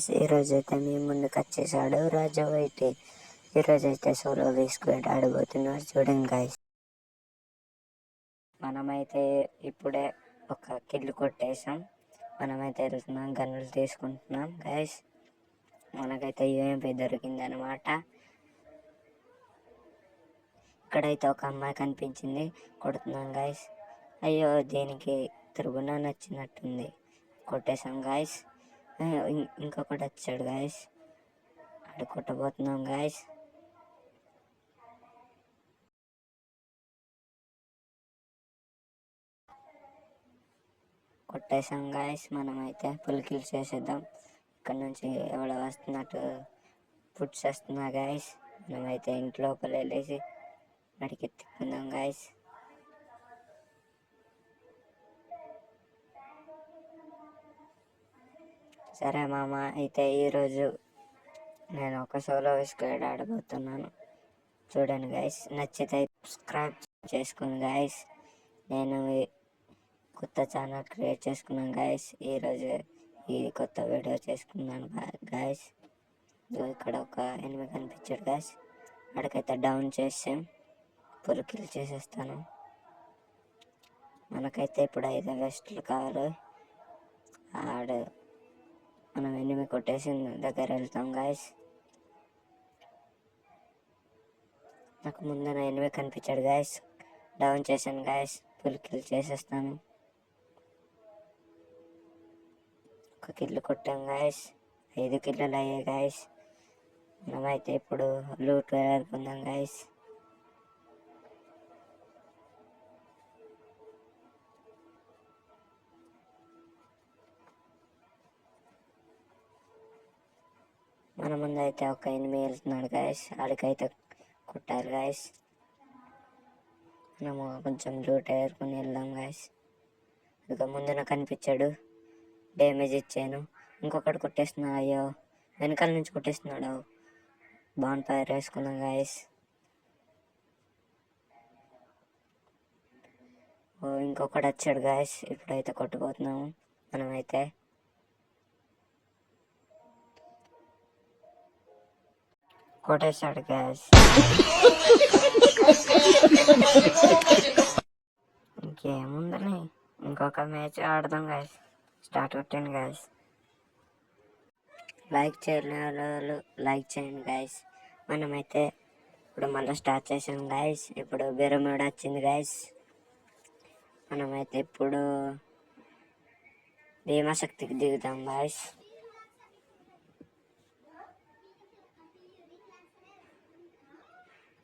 Guys, ఈరోజు అయితే మీ ముందుకు వచ్చేసాడు రాజు అయితే. ఈరోజు అయితే సోలో స్క్వాడ్ ఆడబోతున్నారు చూడండి గాయస్. మనమైతే ఇప్పుడే ఒక కిల్లు కొట్టేసాం. మనమైతే వెళ్తున్నాం, గన్నులు తీసుకుంటున్నాం గాయస్. మనకైతే యూఎంపీ దొరికింది అనమాట. ఇక్కడైతే ఒక అమ్మాయి కనిపించింది, కొడుతున్నాం గాయస్. అయ్యో, దీనికి తిరుగునా నచ్చినట్టుంది, కొట్టేసాం గాయస్. ఇంకొకటి వచ్చాడు గాయస్, అక్కడ కొట్టబోతున్నాం గాయస్. కొట్టేసాం గాయస్. మనమైతే ఫుల్ కిల్ చేసేద్దాం. ఇక్కడ నుంచి ఎవడో వస్తున్నట్టు ఫుడ్స్ వస్తున్నా గాయస్. మనమైతే ఇంట్లోపల వెళ్ళేసి అడిగి తిప్పుకుందాం గాయస్. సరే మామ, అయితే ఈరోజు నేను ఒక సోలో స్క్వాడ్ ఆడబోతున్నాను చూడండి గాయస్. నచ్చితే సబ్స్క్రైబ్ చేసుకోండి గాయస్. నేను కొత్త ఛానల్ క్రియేట్ చేసుకున్నాను గాయస్. ఈరోజు ఈ కొత్త వీడియో చేసుకున్నాను గాయస్. ఇక్కడ ఒక ఎనిమిది కనిపించాడు గాయస్, అక్కడికైతే డౌన్ చేసాం, ఫుల్ కిల్ చేసేస్తాను. మనకైతే ఇప్పుడు 5 వెస్ట్లు కావాలి. మనం ఎనిమిది కొట్టేసి దగ్గర వెళ్తాం గాయస్. నాకు ముందర ఎనిమిది కనిపించాడు గాయస్, డౌన్ చేశాను గాయస్, ఫుల్ కిల్ చేసేస్తాను. ఒక కిల్లు కొట్టాం గాయస్, 5 కిల్లులు అయ్యాయి గాయస్. మనమైతే ఇప్పుడు లూట్ వేరుకుందాం గాయస్. మన ముందు అయితే ఒక 8 వెళ్తున్నాడు గాయస్, ఆడికైతే కొట్టారు గాయస్. మనము కొంచెం లూట్ వేరుకుని వెళ్దాం గాయస్. ఇక ముందున కనిపించాడు, డ్యామేజ్ ఇచ్చాను. ఇంకొకటి కొట్టేస్తున్నాడు, అయ్యో వెనకాల నుంచి కొట్టేస్తున్నాడు. బాన్ ఫైర్ వేసుకున్నాం గాయస్. ఇంకొకటి వచ్చాడు గాయస్, ఇప్పుడైతే కొట్టుకుపోతున్నాము. మనమైతే కొట్టేశాడు గ్యాస్. ఇంకేముందని ఇంకొక మ్యాచ్ ఆడదాం గాయస్. స్టార్ట్ కొట్టాను గాయస్. లైక్ చేయని వాళ్ళు లైక్ చేయండి గాయస్. మనమైతే ఇప్పుడు మళ్ళీ స్టార్ట్ చేసాం గాయస్. ఇప్పుడు బెరమూడ వచ్చింది గాయస్. మనమైతే ఇప్పుడు భీమాశక్తికి దిగుతాం గాయస్.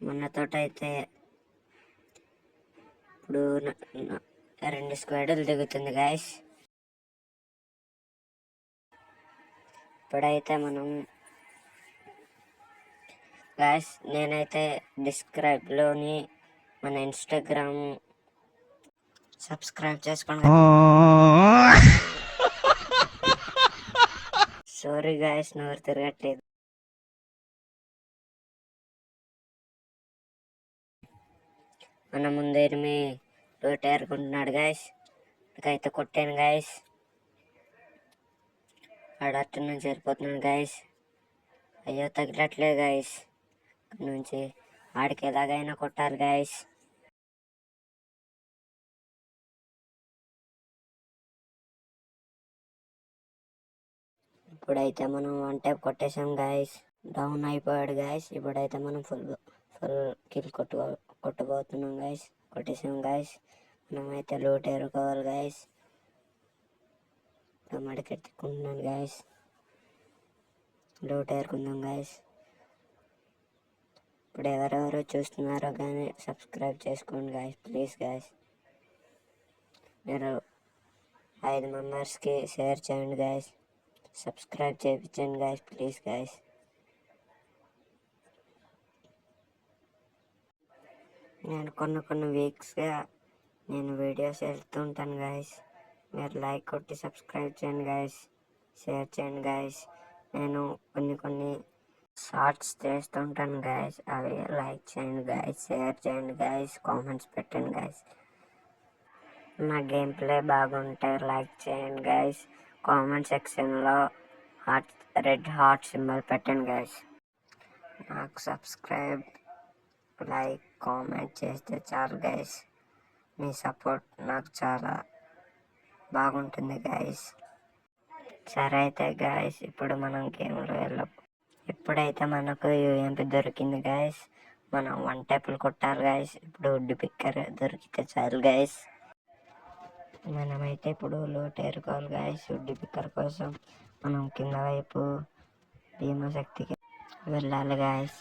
మొన్నతోటైతే ఇప్పుడు 2 స్క్వాడ్లు దిగుతుంది గాయస్. ఇప్పుడైతే మనం గాయస్, నేనైతే డిస్క్రైబ్లోని మన ఇన్స్టాగ్రామ్ సబ్స్క్రైబ్ చేసుకోండి. సారీ గాయస్, నోరు తిరగట్లేదు. మన ముందేమి రోట్ ఏరుకుంటున్నాడు గాయస్, అయితే కొట్టాను గాయస్. ఆడట్టు నుంచి వెళ్ళిపోతున్నాడు గాయస్. అయ్యో తగిలట్లేదు గాయస్. అక్కడి నుంచి ఆడికి ఎలాగైనా కొట్టాలి గాయస్. ఇప్పుడైతే మనం 1 టైప్ కొట్టేసాం గాయస్. డౌన్ అయిపోయాడు గాయస్. ఇప్పుడైతే మనం ఫుల్ కిల్ కొట్టబోతున్నాం గాయస్. కొట్టేసాం గాయస్. మనమైతే లూట్ ఏరుకోవాలి గాయస్. మడికెట్టుకుంటున్నాను గాయస్, లూట్ ఏరుకుందాం గాయస్. ఇప్పుడు ఎవరెవరు చూస్తున్నారో కానీ సబ్స్క్రైబ్ చేసుకోండి గాయస్, ప్లీజ్ గాయస్. మీరు 5 మెంబర్స్కి షేర్ చేయండి గాయస్. సబ్స్క్రైబ్ చేయించండి గాయస్, ప్లీజ్ గాయస్. నేను కొన్ని వీక్స్గా నేను వీడియోస్ వెళ్తుంటాను గాయస్. మీరు లైక్ కొట్టి సబ్స్క్రైబ్ చేయండి గాయస్, షేర్ చేయండి గాయస్. నేను కొన్ని షార్ట్స్ చేస్తుంటాను గాయస్, అవి లైక్ చేయండి గాయస్, షేర్ చేయండి గాయస్, కామెంట్స్ పెట్టండి గాయస్. నా గేమ్ ప్లే బాగుంటే లైక్ చేయండి గాయస్. కామెంట్ సెక్షన్లో హార్ట్ రెడ్ హార్ట్ సింబల్ పెట్టండి గైస్. నాకు సబ్స్క్రైబ్, లైక్, కామెంట్ చేస్తే చాలు గైస్. మీ సపోర్ట్ నాకు చాలా బాగుంటుంది గైస్. సరే అయితే గైస్, ఇప్పుడు మనం గేమ్లో ఇప్పుడైతే మనకు యూఎంపీ దొరికింది గైస్. మనం 1 టైపులు కొట్టాలి గైస్. ఇప్పుడు వుడ్ పిక్కర్ దొరికితే చాలు గైస్. మనమైతే ఇప్పుడు లోటు ఏరుకోవాలి గైస్. వుడ్ పిక్కర్ కోసం మనం కింద వైపు భీమశక్తికి వెళ్ళాలి గైస్.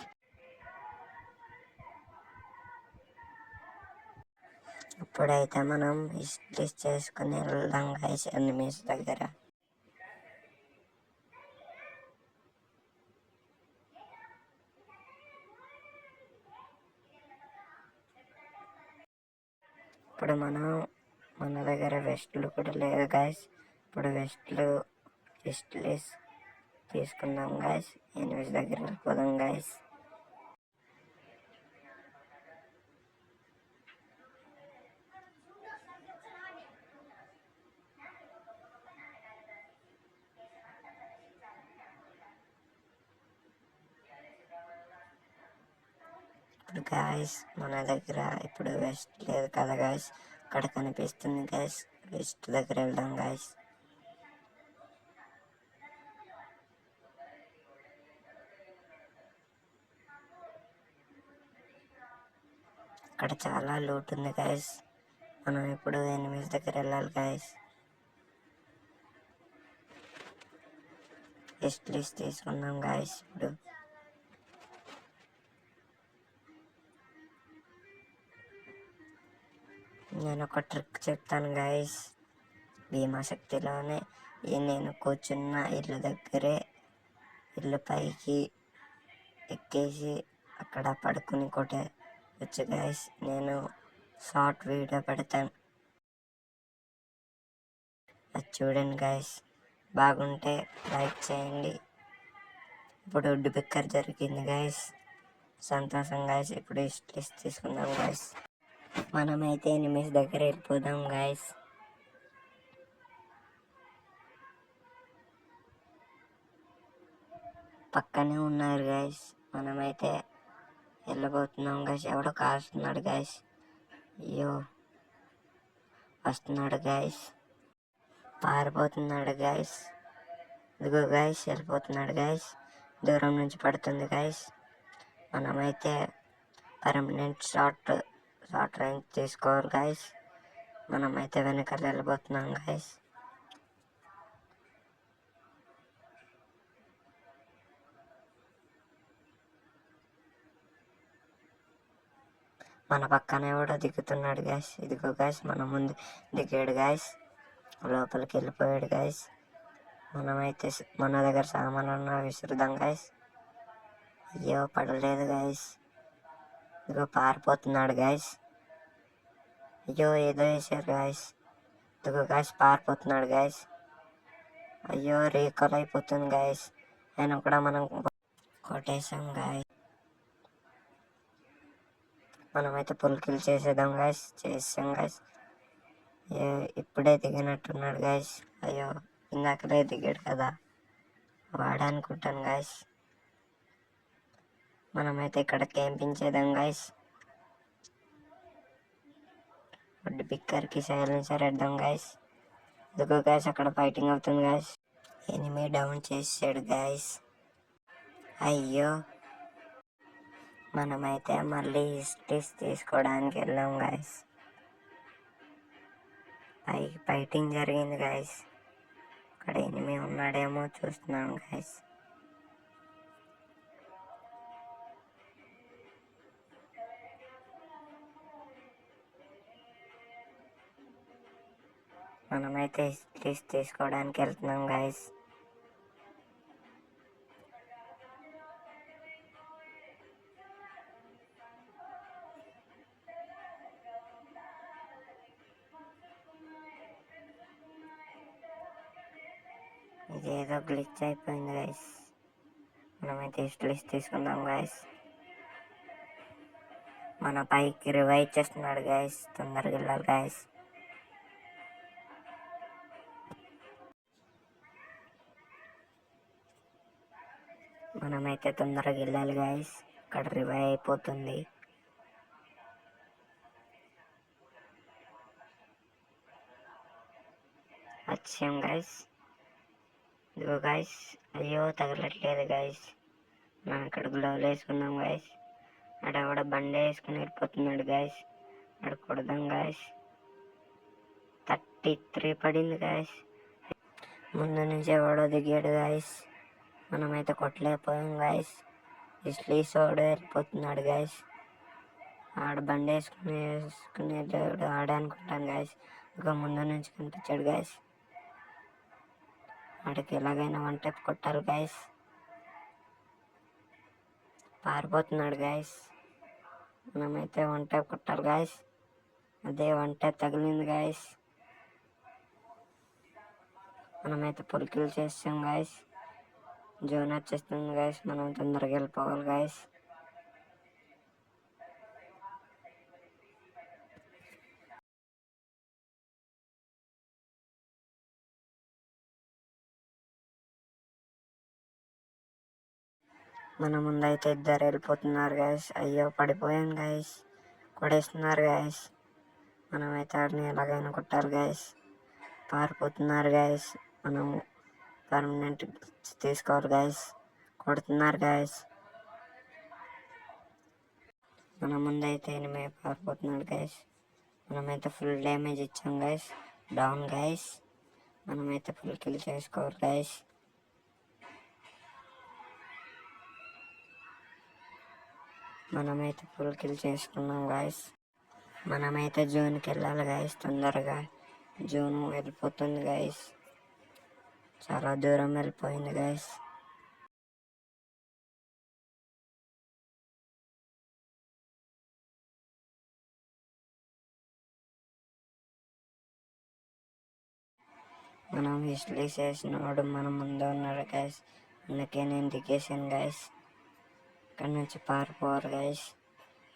ఇప్పుడైతే మనం హిస్టరీస్ చేసుకుని వెళ్దాం గైస్ ఎనిమీస్ దగ్గర. ఇప్పుడు మన దగ్గర వెస్ట్లు కూడా లేదు గైస్. ఇప్పుడు హిస్టరీస్ తీసుకుందాం గైస్. ఎనిమీస్ దగ్గర వెళ్ళిపోదాం గైస్. ఇప్పుడు గాయస్ మన దగ్గర ఇప్పుడు వెస్ట్ లేదు కదా గాయస్. అక్కడ కనిపిస్తుంది గాయస్. వెస్ట్ దగ్గర వెళ్దాం గాయస్. అక్కడ చాలా లూట్ ఉంది గాయస్. మనం ఇప్పుడు ఎనిమిస్ దగ్గర వెళ్ళాలి గాయస్. వెస్ట్ లిస్ట్ తీసుకుందాం గాయస్. ఇప్పుడు నేను ఒక ట్రిక్ చెప్తాను గాయస్. భీమాశక్తిలోనే నేను కూర్చున్న ఇల్లు దగ్గరే ఇల్లు పైకి ఎక్కేసి అక్కడ పడుకుని కొట్టవచ్చు గాయస్. నేను షార్ట్ వీడియో పెడతాను, అది చూడండి గాయస్. బాగుంటే లైక్ చేయండి. ఇప్పుడు వుడ్ పిక్కర్ దొరికింది గాయస్. సంతోషం గాయస్. ఇప్పుడు లిస్ట్ తీసుకుందాం గాయస్. మనమైతే ఎనిమిస్ దగ్గర వెళ్ళిపోదాం గాయస్. పక్కనే ఉన్నారు గాయస్. మనమైతే వెళ్ళబోతున్నాం గాయస్. ఎవడో కాస్తున్నాడు గాయస్. అయ్యో, వస్తున్నాడు గాయస్. పారిపోతున్నాడు గాయస్. ఇదిగో గాయస్, వెళ్ళిపోతున్నాడు గాయస్. దూరం నుంచి పడుతుంది గాయస్. మనమైతే పర్మనెంట్ షార్ట్ రేంజ్ తీసుకోవాలి గాయస్. మనమైతే వెనకాల వెళ్ళిపోతున్నాం గాయస్. మన పక్కనే కూడా దిగుతున్నాడు గాయస్. ఇదిగో గాయస్, మన ముందు దిగాడు గాయస్. లోపలికి వెళ్ళిపోయాడు గాయస్. మనమైతే మన దగ్గర సామాన్లు విసురుదాం గాయస్. అయ్యో, పడలేదు గాయస్. ఇదిగో పారిపోతున్నాడు గాయస్. అయ్యో, ఏదో వేసారు గాయస్. ఇదిగో గాయస్, పారిపోతున్నాడు గాయస్. అయ్యో, రీకాల్ అయిపోతుంది గాయస్. అయినా కూడా మనం కొట్టేసాం గాయస్. మనమైతే పుల్కిల్ చేసేద్దాం గాయస్. చేసాం గాయస్. ఇప్పుడే దిగినట్టున్నాడు గాయస్. అయ్యో, ఇందాకలే దిగాడు కదా, వాడనుకుంటాను గాయస్. మనమైతే ఇక్కడ క్యాంపింగ్ చేద్దాం గాయస్. వుడ్ పిక్కర్కి సైలెన్సర్ వేద్దాం గాయస్. ఇదిగో గాయస్, అక్కడ ఫైటింగ్ అవుతుంది గాయస్. ఎనిమీ డౌన్ చేసాడు గాయస్. అయ్యో, మనమైతే మళ్ళీ హిస్టరీస్ తీసుకోవడానికి వెళ్ళాం గాయస్. పైకి ఫైటింగ్ జరిగింది గాయస్. అక్కడ ఎనిమీ ఉన్నాడేమో చూస్తున్నాం గాయస్. మనమైతే హిస్టరీస్ తీసుకోవడానికి వెళ్తున్నాం గాయస్. ఇదేదో గ్లిచ్ అయిపోయింది గాయస్. మనమైతే హిస్టరీస్ తీసుకుందాం గాయస్. మన పైకి రివైవ్ చేస్తున్నాడు గాయస్. తొందరగా వెళ్ళాలి గాయస్. మనమైతే తొందరగా వెళ్ళాలి గాయస్, ఇక్కడ రివైవ్ అయిపోతుంది. వచ్చాం గాయస్. ఇదిగో గాయస్, అయ్యో తగలట్లేదు గాయస్. మనం ఇక్కడ గ్లోవ్లు వేసుకున్నాం గాయస్. ఆడ బండి వేసుకుని వెళ్ళిపోతున్నాడు గాయస్. అక్కడ కొడదాం గాయస్. 33 పడింది గాయస్. ముందు నుంచి ఎవడో దిగాడు గాయస్. మనమైతే కొట్టలేకపోయాం గాయస్. ఇస్లీసోడు వెళ్ళిపోతున్నాడు గాయస్. ఆడ బండి వేసుకుని వెళ్ళాడు ఆడే అనుకుంటాను గాయస్. ఇంకా ముందు నుంచి కనిపించాడు గాయస్. ఆడికి ఎలాగైనా వన్ టైప్ కొట్టాలి గాయస్. పారిపోతున్నాడు గాయస్. మనమైతే వన్ టైప్ కొట్టాలి గాయస్. అదే వన్ టైప్ తగిలింది గాయస్. మనమైతే పులికిల్ చేస్తాం గాయస్. జోన్ వచ్చేస్తుంది గాయస్. మనం తొందరగా వెళ్ళిపోవాలి గాయస్. మన ముందైతే ఇద్దరు వెళ్ళిపోతున్నారు గాయస్. అయ్యో పడిపోయాను గాయస్. కొడేస్తున్నారు గాయస్. మనమైతే ఆడిని ఎలాగైనా కొట్టాలి గాయస్. పారిపోతున్నారు గాయస్. మనం పర్మనెంట్ తీసుకోవాలి గాయస్. కొడుతున్నారు గాయస్. మన ముందైతే ఎనిమే పారిపోతున్నాడు గాయస్. మనమైతే ఫుల్ డ్యామేజ్ ఇచ్చాం గాయస్. Down guys. మనమైతే ఫుల్ కిల్ చేసుకోవాలి గాయస్. మనమైతే ఫుల్ కిల్ చేసుకున్నాం గాయస్. మనమైతే జోన్కి వెళ్ళాలి గాయస్. తొందరగా జోన్ వెళ్ళిపోతుంది గాయస్. చాలా దూరం వెళ్ళిపోయింది గాయస్. మనం హిస్టరీ చేసినవాడు మన ముందు ఉన్నాడు గాయస్. అందుకే నేను దిగేసాను గాయస్. ఇక్కడ నుంచి పారిపోవాలి గాయస్.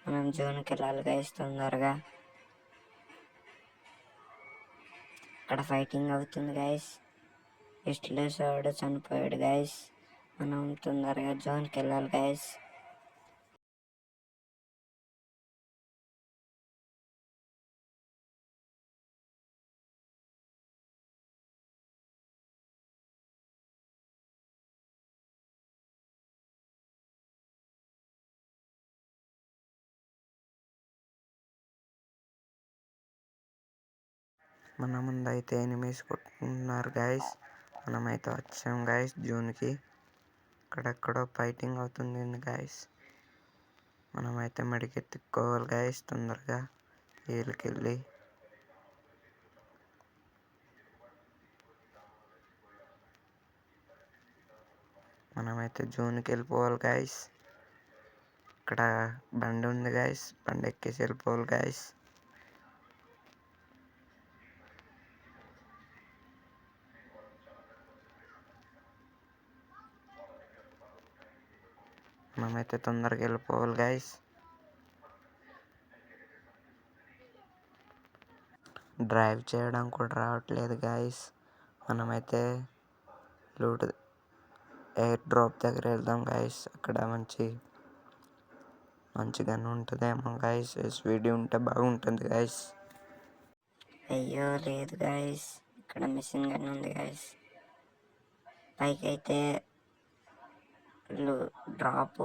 మనం జోన్కి వెళ్ళాలి గాయస్ తొందరగా. ఇక్కడ ఫైటింగ్ అవుతుంది గాయస్. హిస్టరీసోడు చనిపోయాడు గాయస్. మనం తొందరగా జోన్కి వెళ్ళాలి గాయస్. మన ముందైతే ఎనిమీస్ కొట్టుకుంటున్నారు గాయస్. మనమైతే వచ్చాం గాయస్ జోన్కి. అక్కడెక్కడో ఫైటింగ్ అవుతుంది గాయస్. మనమైతే మెడికెత్తుకోవాలి గాయస్ తొందరగా వీళ్ళకెళ్ళి. మనమైతే జోన్కి వెళ్ళిపోవాలి గాయస్. ఇక్కడ బండి ఉంది గాయస్. బండి ఎక్కేసి వెళ్ళిపోవాలి గాయస్. మనమైతే తొందరగా వెళ్ళిపోవాలి గాయస్. డ్రైవ్ చేయడం కూడా రావట్లేదు గాయస్. మనమైతే లూట్ ఎయిర్ డ్రాప్ దగ్గర వెళ్దాం గాయస్. అక్కడ మంచిగా ఉంటుందేమో గాయస్. ఎస్విడి ఉంటే బాగుంటుంది గాయస్. అయ్యో లేదు గాయస్. ఇక్కడ మిషన్ గన్ ఉంది గాయస్. పైకి అయితే డ్రాప్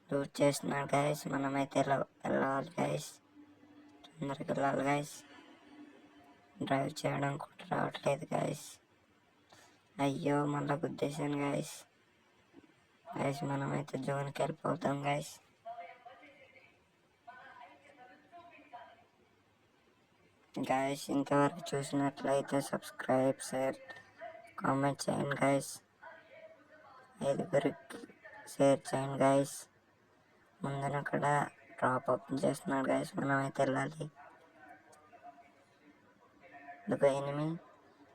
లూట్ చేస్తున్నాడు గాయస్. మనమైతే వెళ్ళాలి గాయస్. తొందరగా వెళ్ళాలి గాయస్. డ్రైవ్ చేయడం కూడా రావట్లేదు గాయస్. అయ్యో మళ్ళీ గుద్దేశాను గాయస్. మనమైతే జోన్కి వెళ్ళిపోతాం గాయస్. గాయస్ ఇంతవరకు చూసినట్లయితే సబ్స్క్రైబ్, షేర్, కామెంట్ చేయండి గాయస్. 5గురికి షేర్ చేయండి గాయస్. ముందున అక్కడ డ్రాప్ ఓపెన్ చేస్తున్నాడు గాయస్. మనమైతే వెళ్ళాలి. ఇదిగో ఎనిమి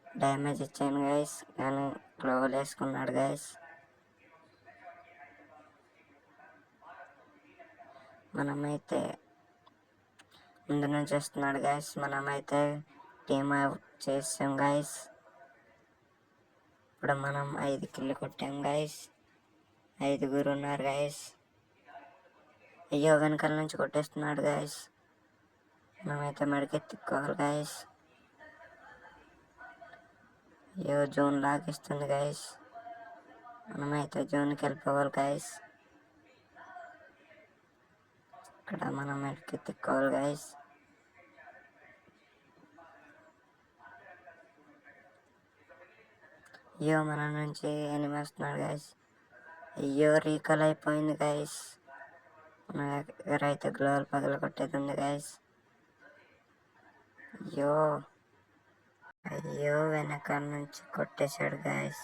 డ్యామేజ్ ఇచ్చాను గాయస్. కానీ గ్లోవల్ వేసుకున్నాడు గాయస్. మనమైతే ముందు నుంచి వస్తున్నాడు గాయస్. మనమైతే టీమ్ అవుట్ చేసాం గాయస్. ఇప్పుడు మనం 5 కిల్లు కొట్టాం గాయస్. 5 ఉన్నారు గైస్. అయ్యో వెనకాల నుంచి కొట్టేస్తున్నాడు గైస్. మనమైతే మెడకెత్తుకోవాలి గైస్. అయ్యో జోన్ లాగిస్తుంది గైస్. మనమైతే జోన్కి వెళ్ళిపోవాలి గైస్. ఇక్కడ మనం మెడకెత్తుకోవాలి గైస్. అయ్యో మన నుంచి ఎనిమి వస్తున్నాడు గైస్. అయ్యో రీకాల్ అయిపోయింది గైస్. మన దగ్గర అయితే గ్లోవల్ పగల కొట్టేది ఉంది గైస్. అయ్యో అయ్యో వెనకాల నుంచి కొట్టేశాడు గైస్.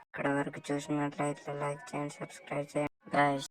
ఇక్కడ వరకు చూసినట్లయితే లైక్ చేయండి, సబ్స్క్రైబ్ చేయండి గైస్.